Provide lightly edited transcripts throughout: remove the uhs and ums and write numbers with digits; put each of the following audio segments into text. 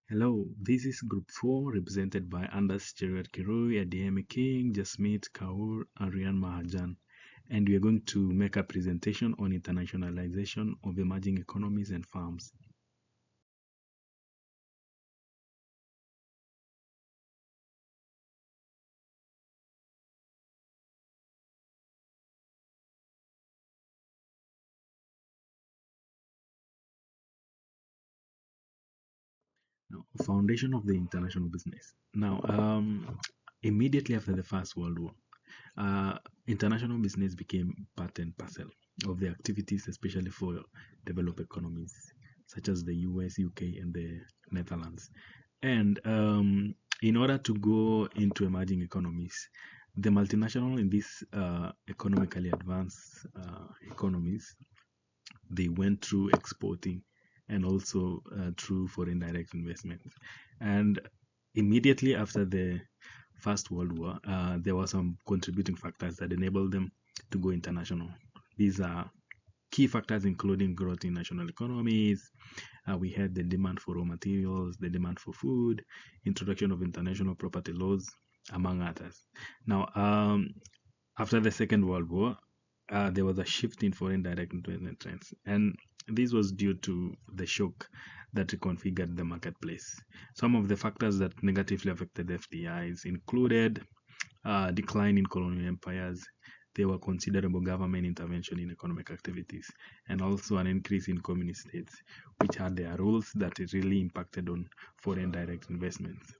Hello, this is Group 4 represented by Anders Gerard Kirui, Adeyemi King, Jasmeet Kaur, Aryan Mahajan. And we are going to make a presentation on internationalization of emerging economies and farms. Now, foundation of the international business. Now, immediately after the First World War, uh, international business became part and parcel of the activities, especially for developed economies such as the US, UK, and the Netherlands. And in order to go into emerging economies, the multinational in these economically advanced economies, they went through exporting and also through foreign direct investment. And immediately after the First World War, there were some contributing factors that enabled them to go international. These are key factors including growth in national economies. We had the demand for raw materials, the demand for food, introduction of international property laws, among others. Now, after the Second World War, there was a shift in foreign direct investment trends, and this was due to the shock that reconfigured the marketplace. Some of the factors that negatively affected FDIs included decline in colonial empires. There were considerable government intervention in economic activities, and also an increase in communist states, which had their rules that it really impacted on foreign direct investments.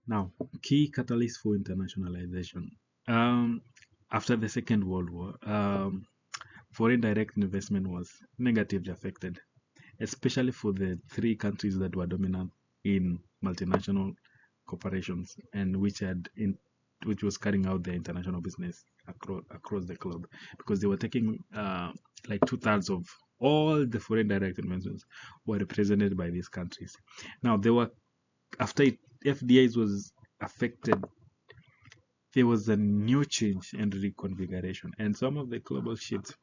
Now, key catalysts for internationalization. Um, After the Second World War, foreign direct investment was negatively affected, especially for the three countries that were dominant in multinational corporations and which was carrying out their international business across the globe, because they were taking like two-thirds of all the foreign direct investments were represented by these countries. Now, they were after FDIs was affected, there was a new change and reconfiguration, and some of the global shifts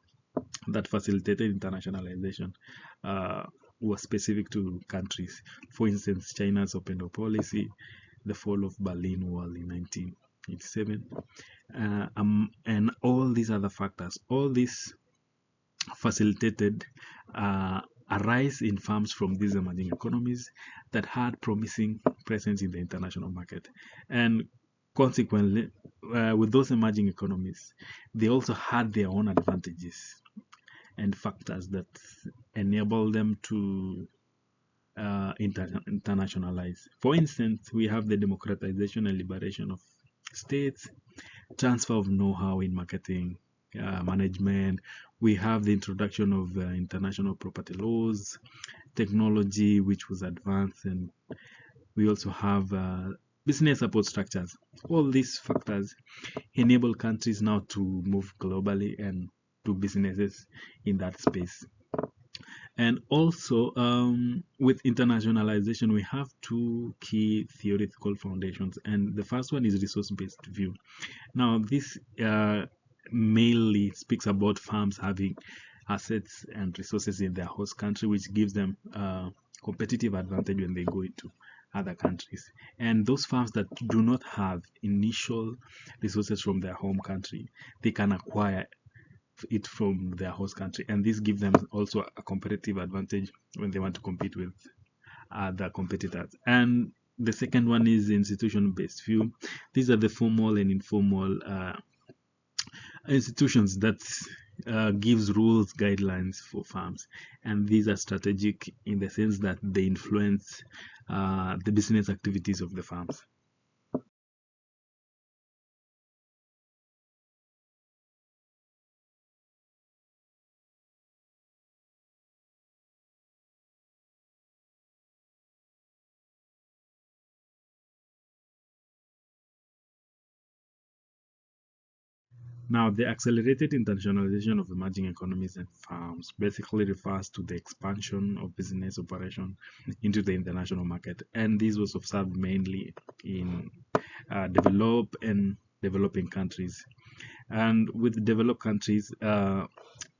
that facilitated internationalization uh, was specific to countries. For instance, China's open door policy, the fall of Berlin Wall in 1987, and all these other factors. All this facilitated a rise in firms from these emerging economies that had promising presence in the international market. And consequently, with those emerging economies, they also had their own advantages and factors that enable them to internationalize. For instance, we have the democratization and liberation of states, transfer of know-how in marketing, management. We have the introduction of international property laws, technology which was advanced, and we also have business support structures. All these factors enable countries now to move globally and do businesses in that space. And also, with internationalization, we have two key theoretical foundations, and the first one is resource-based view. Now, this mainly speaks about firms having assets and resources in their host country, which gives them competitive advantage when they go into other countries. And those firms that do not have initial resources from their home country, they can acquire it from their host country, and this gives them also a competitive advantage when they want to compete with other competitors. And the second one is institution-based view. These are the formal and informal institutions that gives rules, guidelines for farms, and these are strategic in the sense that they influence the business activities of the farms. Now, the accelerated internationalization of emerging economies and firms basically refers to the expansion of business operation into the international market, and this was observed mainly in developed and developing countries. And with developed countries,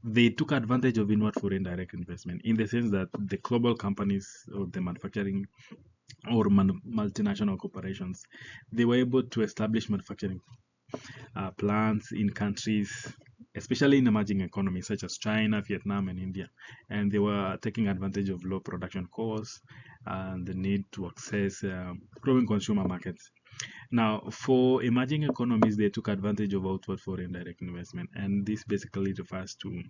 they took advantage of inward foreign direct investment in the sense that the global companies or the manufacturing or multinational corporations, they were able to establish manufacturing plants in countries, especially in emerging economies such as China, Vietnam, and India. And they were taking advantage of low production costs and the need to access growing consumer markets. Now, for emerging economies, they took advantage of outward foreign direct investment, and this basically refers to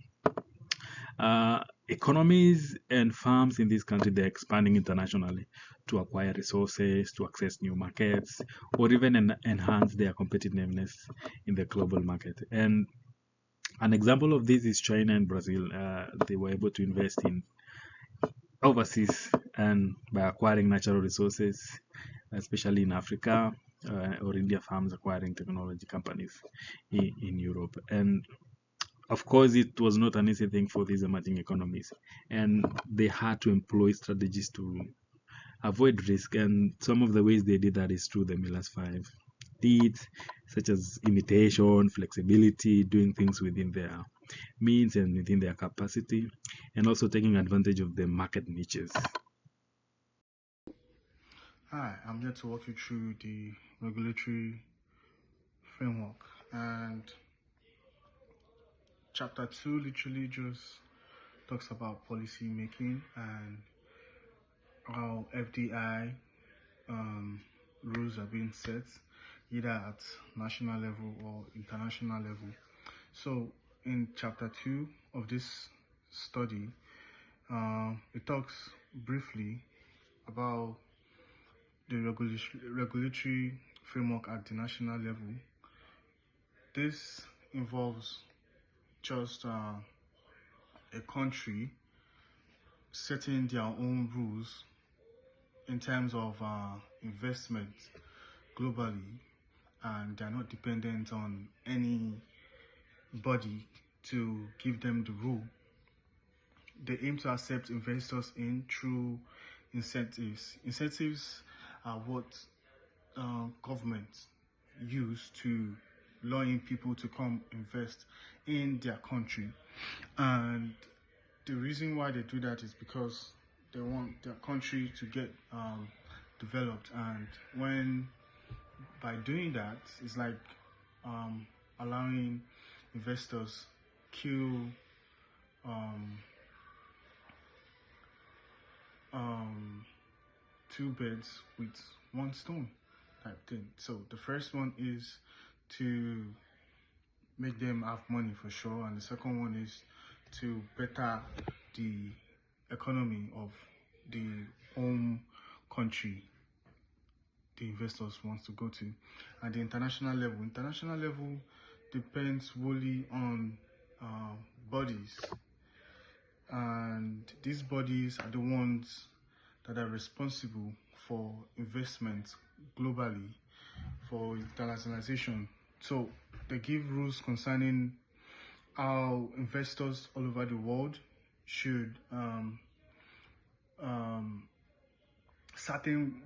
economies and firms in this country. They're expanding internationally to acquire resources, to access new markets, or even enhance their competitiveness in the global market. And an example of this is China and Brazil. They were able to invest in overseas and by acquiring natural resources, especially in Africa, or India firms acquiring technology companies in Europe. And of course, it was not an easy thing for these emerging economies, and they had to employ strategies to avoid risk. And some of the ways they did that is through the Miller's Five Ds, such as imitation, flexibility, doing things within their means and within their capacity, and also taking advantage of the market niches. Hi, I'm here to walk you through the regulatory framework, and chapter 2 literally just talks about policy making and how FDI rules are being set either at national level or international level. So in chapter 2 of this study, it talks briefly about the regulatory framework at the national level. This involves just a country setting their own rules in terms of investment globally, and they're not dependent on any body to give them the rule. They aim to accept investors in through incentives. Incentives are what governments use to lure in people to come invest in their country. And the reason why they do that is because they want their country to get developed. And when by doing that, it's like allowing investors kill two birds with one stone type thing. So the first one is to make them have money for sure, and the second one is to better the economy of the home country the investors wants to go to. At the international level depends wholly on bodies, and these bodies are the ones that are responsible for investment globally, for internationalization. So they give rules concerning how investors all over the world should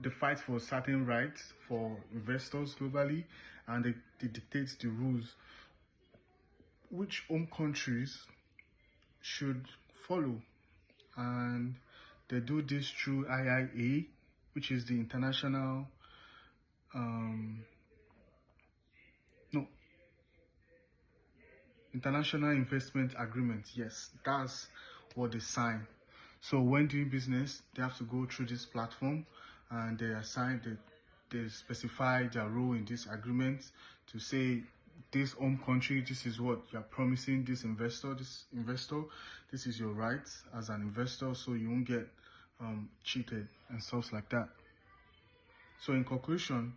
they fight for certain rights for investors globally, and they dictate the rules which home countries should follow. And they do this through IIA, which is the International International Investment Agreement. Yes, that's what they sign. So when doing business, they have to go through this platform, and they they specify their role in this agreement to say, this home country, this is what you're promising this investor, this is your right as an investor, so you won't get cheated and stuff like that. So in conclusion,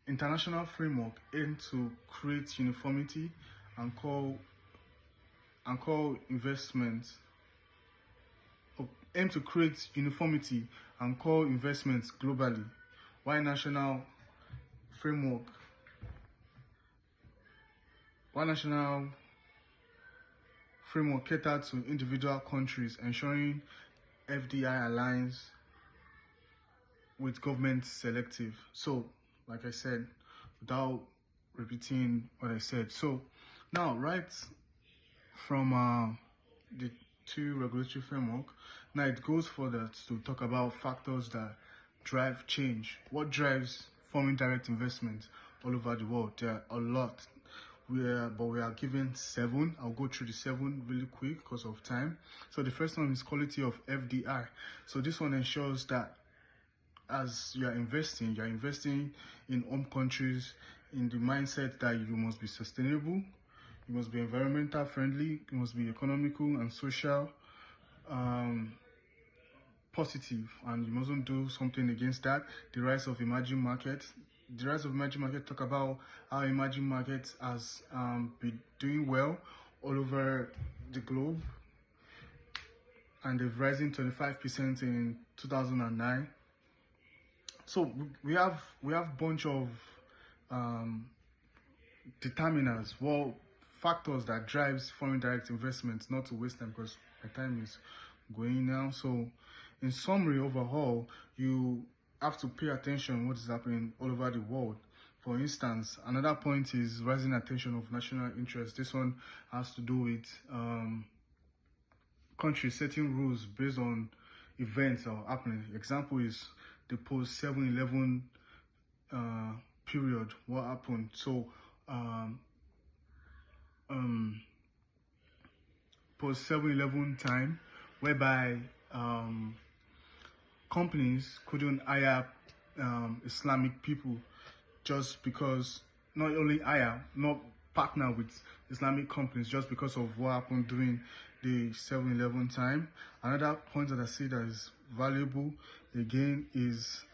international framework aim to create uniformity and call investments aim to create uniformity and call investments globally, while national framework one national framework catered to individual countries, ensuring FDI aligns with government selective. So, like I said, without repeating what I said. So, now, right from the two regulatory framework, now it goes further to talk about factors that drive change. What drives foreign direct investment all over the world? There are a lot. But we are given 7. I'll go through the 7 really quick because of time. So the first one is quality of FDI. So this one ensures that as you're investing in home countries in the mindset that you must be sustainable, you must be environmental friendly, you must be economical and social um, positive, and you mustn't do something against that. The rise of emerging markets. The rise of emerging markets talk about how emerging markets has been doing well all over the globe, and they've risen 25% in 2009. So we have bunch of um, determinants, well, factors that drives foreign direct investments. Not to waste time because my time is going now. So, in summary, overall, you have to pay attention what is happening all over the world. For instance, another point is rising attention of national interest. This one has to do with countries setting rules based on events or happening. Example is the post 7/11 period. What happened? So um, um, post 7/11 time, whereby um, companies couldn't hire Islamic people just because, not only hire, not partner with Islamic companies just because of what happened during the 7/11 time. Another point that I see that is valuable again is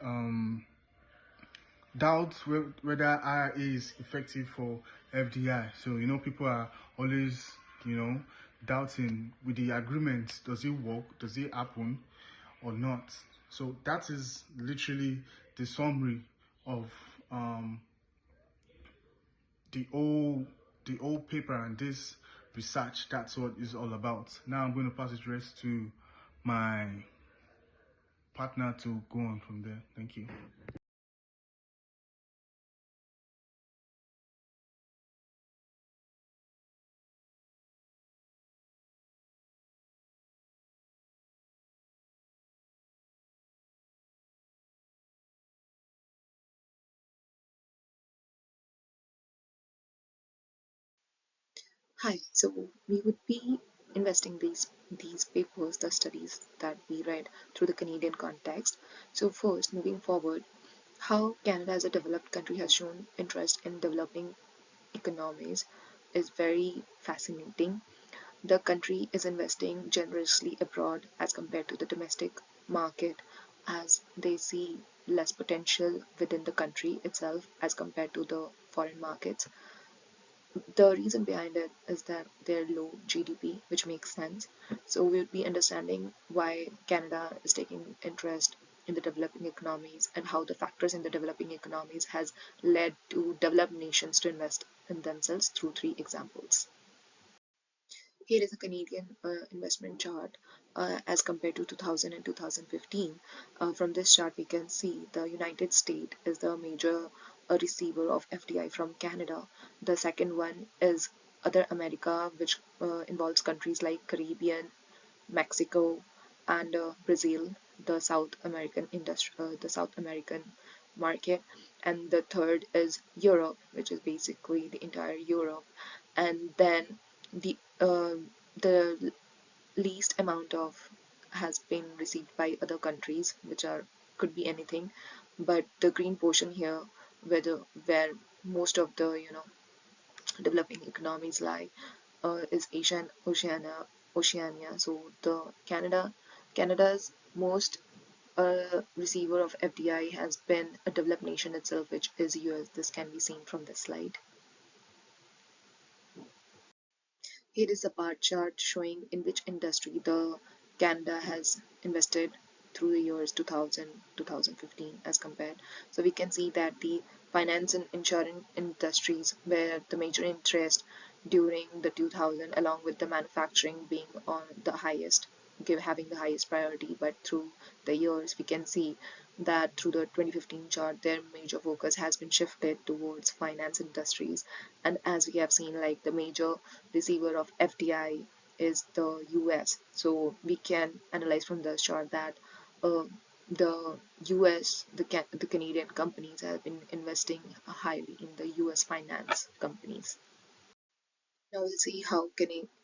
doubt whether IRA is effective for FDI. So, people are always, doubting with the agreement, does it work? Does it happen or not? So that is literally the summary of the whole paper and this research. That's what it's all about. Now I'm going to pass it rest to my partner to go on from there. Thank you. Hi, so we would be investing these papers, the studies that we read through the Canadian context. So first, moving forward, how Canada as a developed country has shown interest in developing economies is very fascinating. The country is investing generously abroad as compared to the domestic market, as they see less potential within the country itself as compared to the foreign markets. The reason behind it is that their low GDP, which makes sense. So we'll be understanding why Canada is taking interest in the developing economies and how the factors in the developing economies has led to developed nations to invest in themselves through 3 examples. Here is a Canadian investment chart as compared to 2000 and 2015. From this chart, we can see the United States is the major receiver of FDI from Canada. The second one is other America, which involves countries like Caribbean, Mexico, and Brazil, the South American market. And the third is Europe, which is basically the entire Europe. And then the least amount of has been received by other countries, which are could be anything, but the green portion here, where most of the developing economies lie, is Asia and Oceania. So the Canada's most receiver of FDI has been a developed nation itself, which is US. This can be seen from this slide. Here is a bar chart showing in which industry the Canada has invested through the years 2000 2015 as compared. So we can see that the finance and insurance industries where the major interest during the 2000, along with the manufacturing being on the highest, having the highest priority. But through the years, we can see that through the 2015 chart, their major focus has been shifted towards finance industries. And as we have seen, like the major receiver of FDI is the US. So we can analyze from this chart that uh, the US, the Canadian companies have been investing highly in the US finance companies. Now we'll see how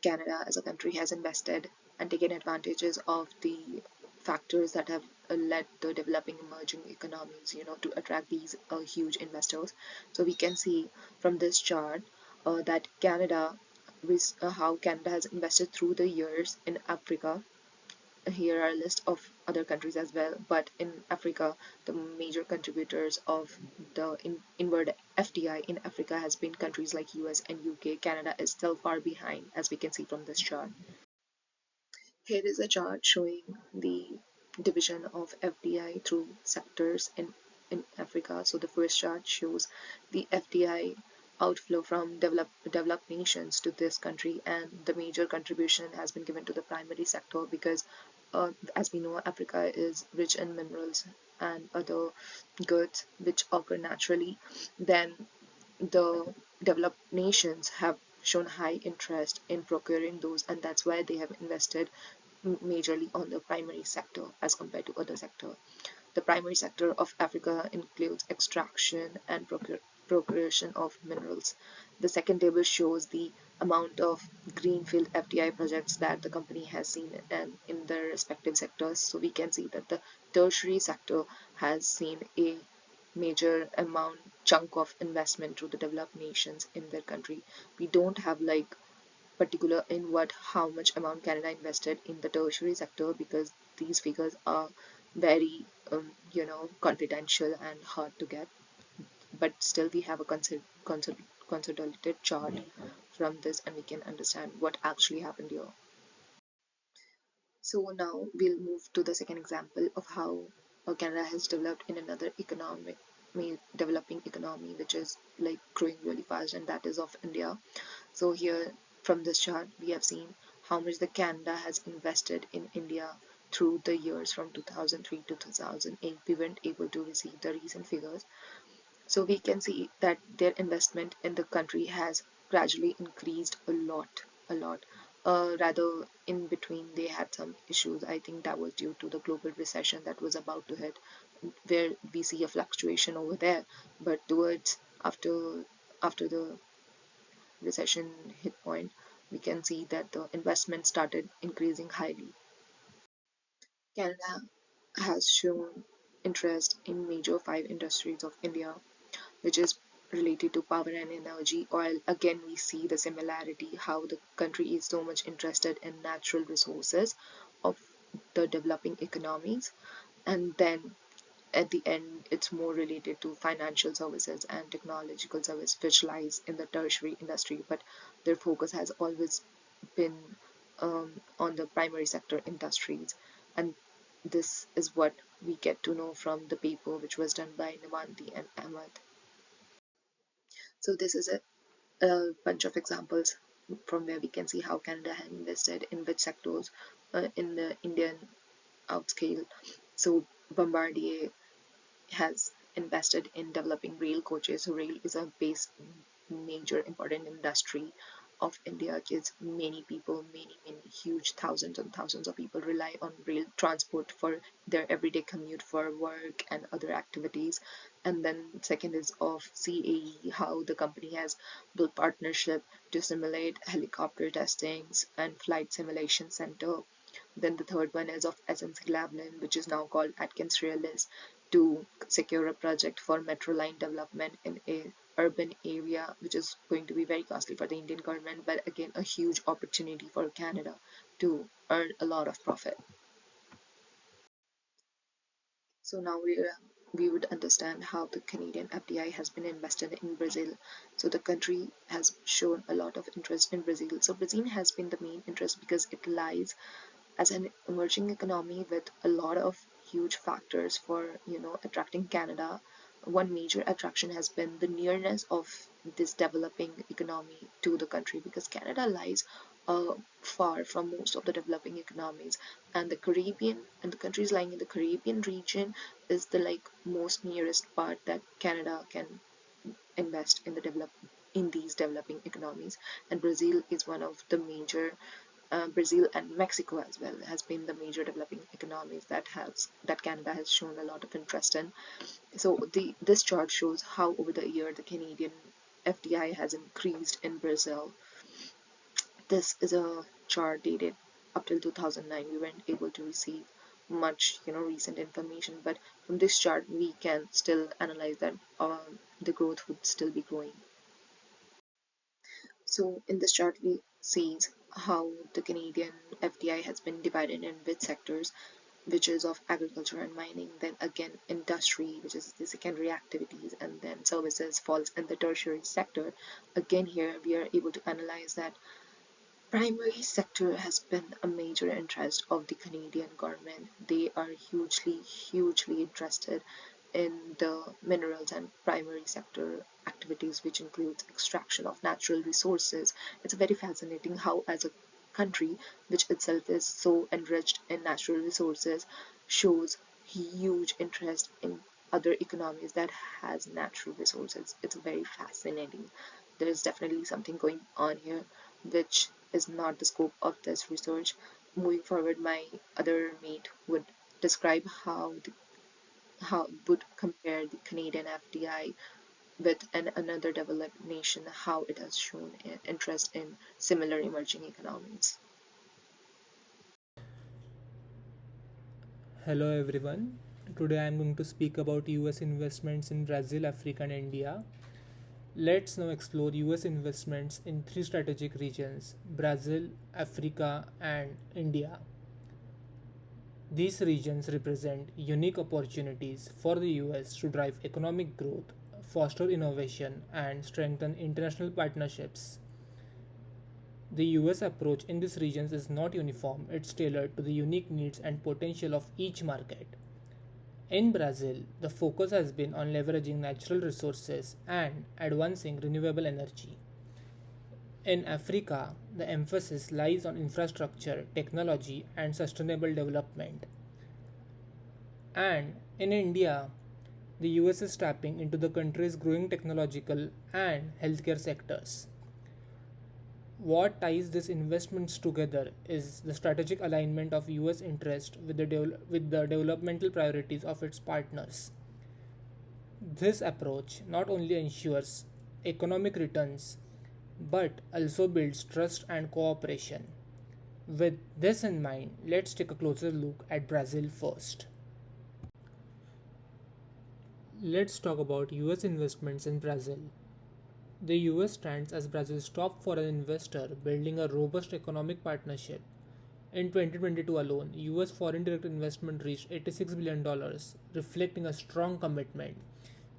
Canada as a country has invested and taken advantages of the factors that have led the developing emerging economies, to attract these huge investors. So we can see from this chart that how Canada has invested through the years in Africa. Here are a list of other countries as well, but in Africa, the major contributors of the inward FDI in Africa has been countries like US and UK. Canada is still far behind, as we can see from this chart. Here is a chart showing the division of FDI through sectors in Africa. So the first chart shows the FDI outflow from developed nations to this country, and the major contribution has been given to the primary sector because, as we know, Africa is rich in minerals and other goods which occur naturally. Then the developed nations have shown high interest in procuring those, and that's why they have invested majorly on the primary sector as compared to other sector. The primary sector of Africa includes extraction and procuration of minerals. The second table shows the amount of greenfield FDI projects that the company has seen in their respective sectors. So we can see that the tertiary sector has seen a major amount chunk of investment to the developed nations in their country. We don't have like particular in what how much amount Canada invested in the tertiary sector because these figures are very confidential and hard to get. But still, we have a consolidated chart from this, and we can understand what actually happened here. So now we'll move to the second example of how Canada has developed in another developing economy, which is like growing really fast, and that is of India. So here from this chart, we have seen how much the Canada has invested in India through the years from 2003 to 2008. We weren't able to receive the recent figures. So we can see that their investment in the country has gradually increased a lot. Rather, in between, they had some issues. I think that was due to the global recession that was about to hit, where we see a fluctuation over there. But towards after the recession hit point, we can see that the investment started increasing highly. Canada has shown interest in major five industries of India, which is related to power and energy. Oil, again, we see the similarity how the country is so much interested in natural resources of the developing economies. And then at the end, it's more related to financial services and technological service, which lies in the tertiary industry. But their focus has always been on the primary sector industries. And this is what we get to know from the paper which was done by Nivanti and Ahmed. So this is a bunch of examples from where we can see how Canada has invested in which sectors in the Indian outscale. So Bombardier has invested in developing rail coaches. Rail is a base major important industry of India. Is many people, many huge thousands and thousands of people rely on rail transport for their everyday commute for work and other activities. And then second is of CAE, how the company has built partnership to simulate helicopter testings and flight simulation center. Then the third one is of SNC Lavalin, which is now called Atkins Realis, to secure a project for metro line development in a urban area, which is going to be very costly for the Indian government, but again a huge opportunity for Canada to earn a lot of profit. So now we would understand how the Canadian FDI has been invested in Brazil. So the country has shown a lot of interest in Brazil. So Brazil has been the main interest because it lies as an emerging economy with a lot of huge factors for attracting Canada. One major attraction has been the nearness of this developing economy to the country, because Canada lies far from most of the developing economies, and the Caribbean and the countries lying in the Caribbean region is the like most nearest part that Canada can invest in these developing economies. And Brazil is one of the major Brazil and Mexico as well has been the major developing economies that Canada has shown a lot of interest in. So this chart shows how over the year the Canadian FDI has increased in Brazil. This is a chart dated up till 2009. We weren't able to receive much, recent information, but from this chart we can still analyze that the growth would still be growing. So in this chart we see how the Canadian FDI has been divided in which sectors, which is of agriculture and mining, then again industry, which is the secondary activities, and then services falls in the tertiary sector. Again here we are able to analyze that primary sector has been a major interest of the Canadian government. They are hugely interested in the minerals and primary sector activities, which includes extraction of natural resources. It's very fascinating how, as a country which itself is so enriched in natural resources, shows huge interest in other economies that has natural resources. It's very fascinating. There is definitely something going on here which is not the scope of this research. Moving forward, my other mate would describe how would compare the Canadian FDI with another developed nation, how it has shown interest in similar emerging economies. Hello everyone. Today I am going to speak about US investments in Brazil, Africa, and India. Let's now explore US investments in three strategic regions: Brazil, Africa, and India. These regions represent unique opportunities for the US to drive economic growth, foster innovation, and strengthen international partnerships. The US approach in these regions is not uniform, it's tailored to the unique needs and potential of each market. In Brazil, the focus has been on leveraging natural resources and advancing renewable energy. In Africa, the emphasis lies on infrastructure, technology, and sustainable development. And in India, the US is tapping into the country's growing technological and healthcare sectors. What ties these investments together is the strategic alignment of US interest with the developmental priorities of its partners. This approach not only ensures economic returns but also builds trust and cooperation. With this in mind, let's take a closer look at Brazil first. Let's talk about US investments in Brazil. The US stands as Brazil's top foreign investor, building a robust economic partnership. In 2022 alone, US foreign direct investment reached $86 billion, reflecting a strong commitment.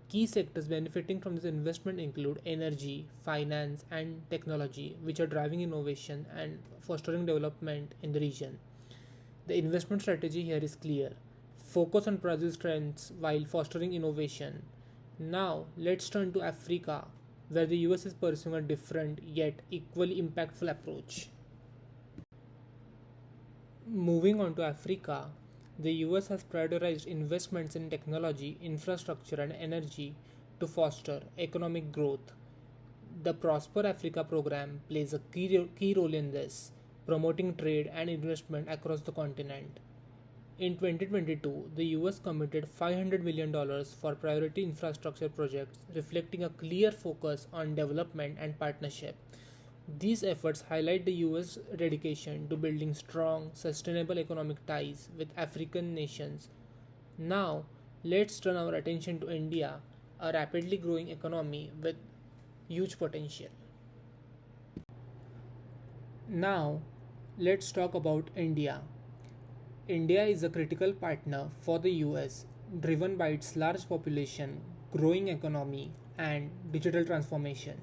Key sectors benefiting from this investment include energy, finance, and technology, which are driving innovation and fostering development in the region. The investment strategy here is clear: focus on Brazil's strengths while fostering innovation. Now, let's turn to Africa, where the US is pursuing a different yet equally impactful approach. Moving on to Africa, the US has prioritized investments in technology, infrastructure, and energy to foster economic growth. The Prosper Africa program plays a key role in this, promoting trade and investment across the continent. In 2022, the US committed $500 million for priority infrastructure projects, reflecting a clear focus on development and partnership. These efforts highlight the US dedication to building strong, sustainable economic ties with African nations. Now, let's turn our attention to India, a rapidly growing economy with huge potential. Now, let's talk about India. India is a critical partner for the US, driven by its large population, growing economy, and digital transformation.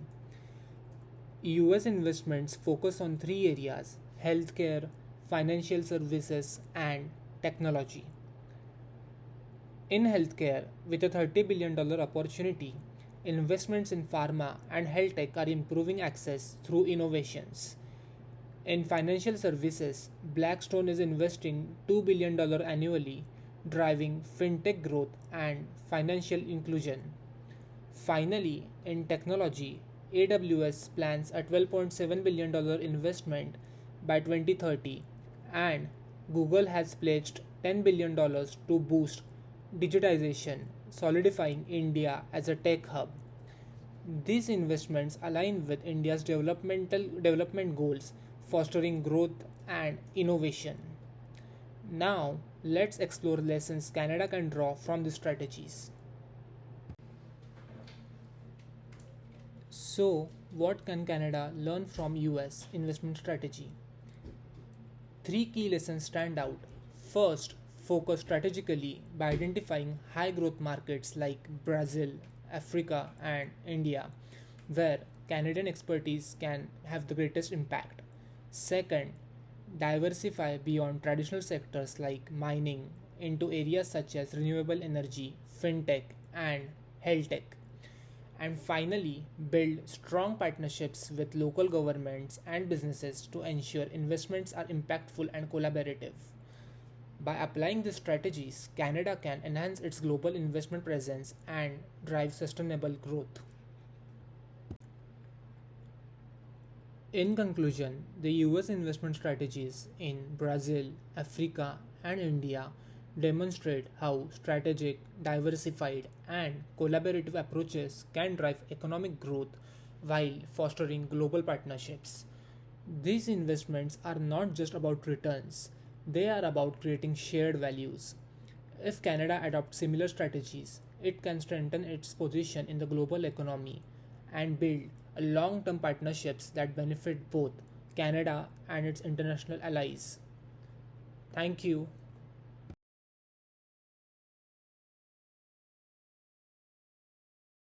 US investments focus on three areas: healthcare, financial services, and technology. In healthcare, with a $30 billion opportunity, Investments in pharma and health tech are improving access through innovations. In financial services, Blackstone is investing $2 billion annually, driving fintech growth and financial inclusion. Finally, in technology, AWS plans a $12.7 billion investment by 2030, and Google has pledged $10 billion to boost digitization, solidifying India as a tech hub. These investments align with India's development goals, fostering growth and innovation. Now, let's explore lessons Canada can draw from these strategies. So, what can Canada learn from US investment strategy? Three key lessons stand out. First, focus strategically by identifying high growth markets like Brazil, Africa, and India, where Canadian expertise can have the greatest impact. Second, diversify beyond traditional sectors like mining into areas such as renewable energy, fintech, and health tech. And finally, build strong partnerships with local governments and businesses to ensure investments are impactful and collaborative. By applying these strategies, Canada can enhance its global investment presence and drive sustainable growth. In conclusion, the US investment strategies in Brazil, Africa, and India demonstrate how strategic, diversified, and collaborative approaches can drive economic growth while fostering global partnerships. These investments are not just about returns, they are about creating shared values. If Canada adopts similar strategies, it can strengthen its position in the global economy and build long term partnerships that benefit both Canada and its international allies. Thank you.